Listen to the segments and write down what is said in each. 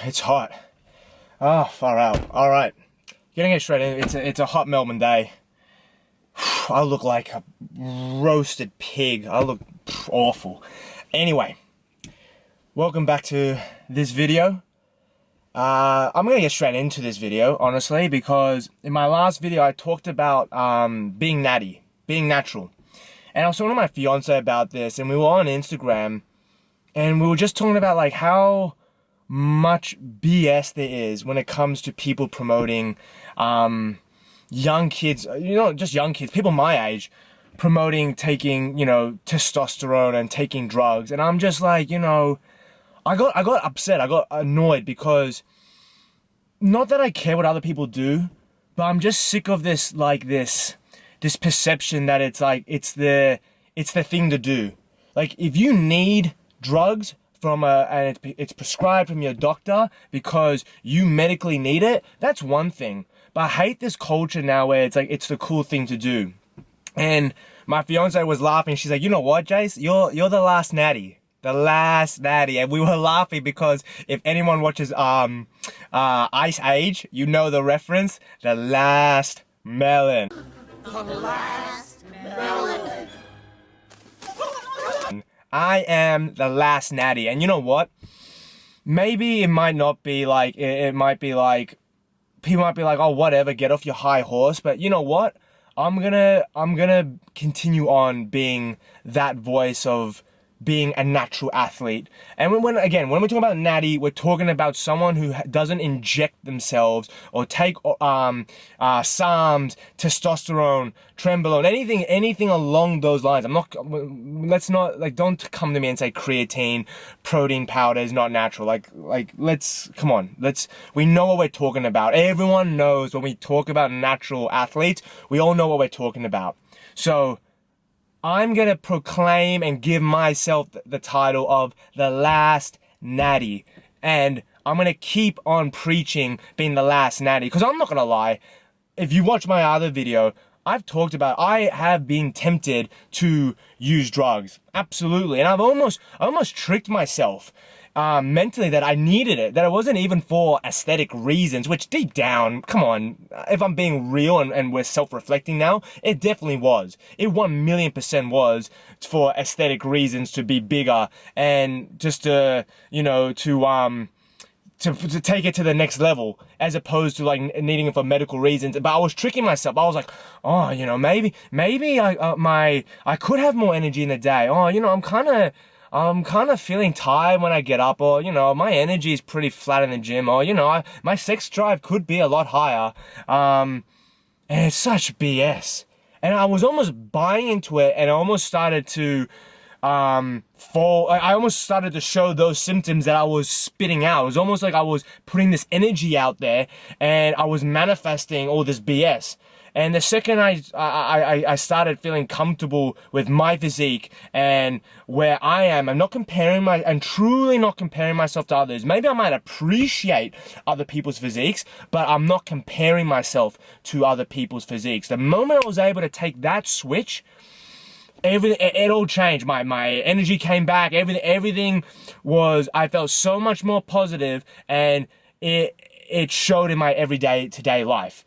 It's hot. Oh, far out. All right, getting it straight in. It's a hot Melbourne day. I look like a roasted pig. I look awful. Anyway, welcome back to this video. I'm gonna get straight into this video, honestly, because in my last video I talked about being natty, being natural. And I was talking to my fiance about this, and we were on Instagram, and we were just talking about like how much BS there is when it comes to people promoting young kids, just young kids, people my age, promoting taking, testosterone and taking drugs. And I'm just like, I got upset, I got annoyed, because not that I care what other people do, but I'm just sick of this perception that it's like it's the thing to do. Like, if you need drugs and it's prescribed from your doctor because you medically need it, that's one thing. But I hate this culture now where it's like it's the cool thing to do. And my fiance was laughing. She's like, you know what, Jace? You're the last natty. The last natty. And we were laughing because if anyone watches Ice Age, you know the reference. The last melon. The last melon. I am the last natty. And you know what? Maybe it might not be like, it might be like, people might be like, oh, whatever, get off your high horse. But you know what? I'm gonna continue on being that voice of being a natural athlete. And when we're talking about natty, we're talking about someone who doesn't inject themselves or take SARMs, testosterone, trenbolone, anything along those lines. Don't come to me and say creatine, protein powder is not natural. We know what we're talking about. Everyone knows when we talk about natural athletes, we all know what we're talking about. So I'm going to proclaim and give myself the title of the last natty. And I'm going to keep on preaching being the last natty. Because I'm not going to lie, if you watch my other video, I've talked about, I have been tempted to use drugs. Absolutely. And I almost tricked myself mentally that I needed it, that it wasn't even for aesthetic reasons, which deep down, come on, if I'm being real and we're self-reflecting now, it definitely was. It 1,000,000% was for aesthetic reasons, to be bigger and just to take it to the next level, as opposed to like needing it for medical reasons. But I was tricking myself. I was like, oh, maybe I could have more energy in the day. Oh, I'm kind of feeling tired when I get up, or, my energy is pretty flat in the gym, or, my sex drive could be a lot higher. And it's such BS. And I was almost buying into it, and I almost started to I almost started to show those symptoms that I was spitting out. It was almost like I was putting this energy out there, and I was manifesting all this BS. And the second I started feeling comfortable with my physique and where I am, I'm truly not comparing myself to others. Maybe I might appreciate other people's physiques, but I'm not comparing myself to other people's physiques. The moment I was able to take that switch, it all changed. My energy came back. Everything was, I felt so much more positive, and it showed in my today life.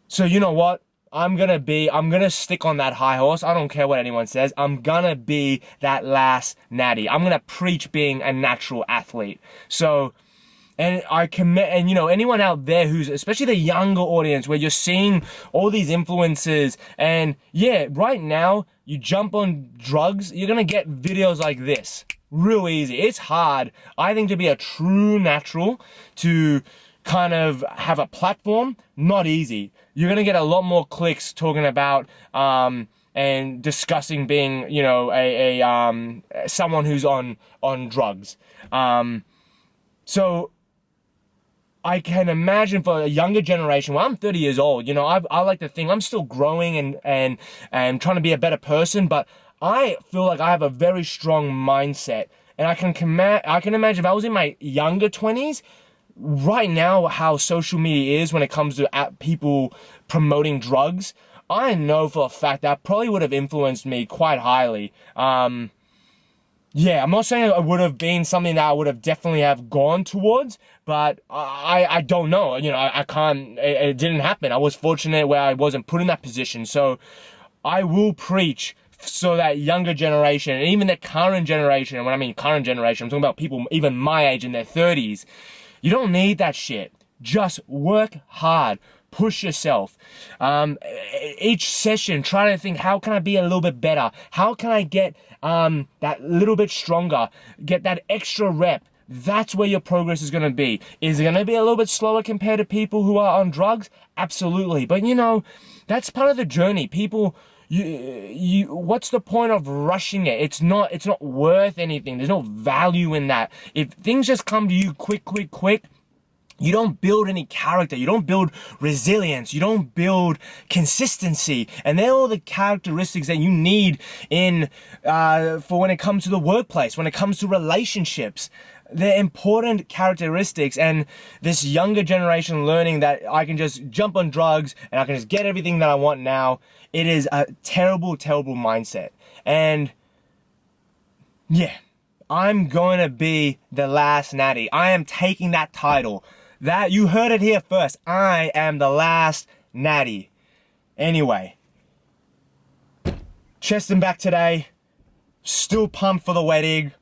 So you know what? I'm gonna stick on that high horse. I don't care what anyone says. I'm gonna be that last natty. I'm gonna preach being a natural athlete. So, and anyone out there who's, especially the younger audience, where you're seeing all these influencers, and yeah, right now, you jump on drugs, you're gonna get videos like this. Real easy. It's hard, I think, to be a true natural, to kind of have a platform. Not easy. You're gonna get a lot more clicks talking about and discussing being, someone who's on drugs. So I can imagine for a younger generation, well, I'm 30 years old, I like to think I'm still growing and trying to be a better person, but I feel like I have a very strong mindset, and I can imagine if I was in my younger 20s, right now, how social media is when it comes to people promoting drugs, I know for a fact that probably would have influenced me quite highly. Yeah, I'm not saying it would have been something that I would have definitely have gone towards, but I don't know. You know, I can't, it didn't happen. I was fortunate where I wasn't put in that position. So I will preach so that younger generation, and even the current generation, and when I mean current generation, I'm talking about people even my age in their 30s, you don't need that shit. Just work hard. Push yourself. Each session, try to think, how can I be a little bit better? How can I get that little bit stronger? Get that extra rep. That's where your progress is going to be. Is it going to be a little bit slower compared to people who are on drugs? Absolutely. But you know, that's part of the journey. People, what's the point of rushing it? It's not worth anything. There's no value in that. If things just come to you quick, you don't build any character, you don't build resilience, you don't build consistency, and they're all the characteristics that you need in for when it comes to the workplace, when it comes to relationships. They're important characteristics, and this younger generation learning that I can just jump on drugs and I can just get everything that I want now, it is a terrible mindset. And yeah, I'm going to be the last Natty. I am taking that title. That, you heard it here first. I am the last Natty. Anyway, chest and back today. Still pumped for the wedding.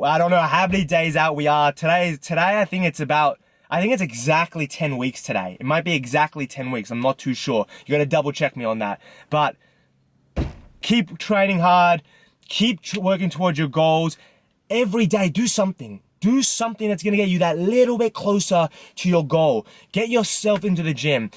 I don't know how many days out we are. Today I think it's exactly 10 weeks today. It might be exactly 10 weeks. I'm not too sure. You gotta double check me on that. But keep training hard. Keep working towards your goals. Every day, do something. Do something that's going to get you that little bit closer to your goal. Get yourself into the gym.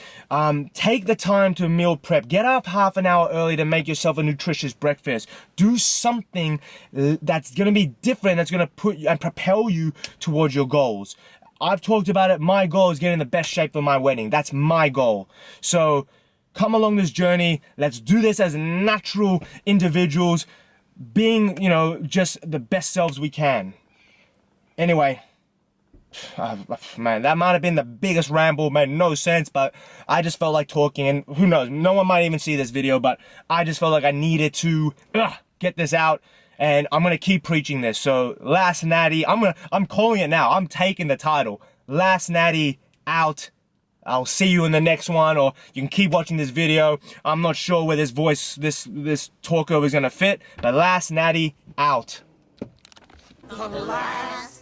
Take the time to meal prep. Get up half an hour early to make yourself a nutritious breakfast. Do something that's going to be different, that's going to put you and propel you towards your goals. I've talked about it. My goal is getting the best shape for my wedding. That's my goal. So come along this journey. Let's do this as natural individuals, being, you know, just the best selves we can. Anyway, man, that might have been the biggest ramble, made no sense, but I just felt like talking, and who knows, no one might even see this video, but I just felt like I needed to get this out, and I'm gonna keep preaching this. So, last Natty, I'm calling it now, I'm taking the title. Last Natty out. I'll see you in the next one, or you can keep watching this video. I'm not sure where this talkover is gonna fit, but last Natty out. The last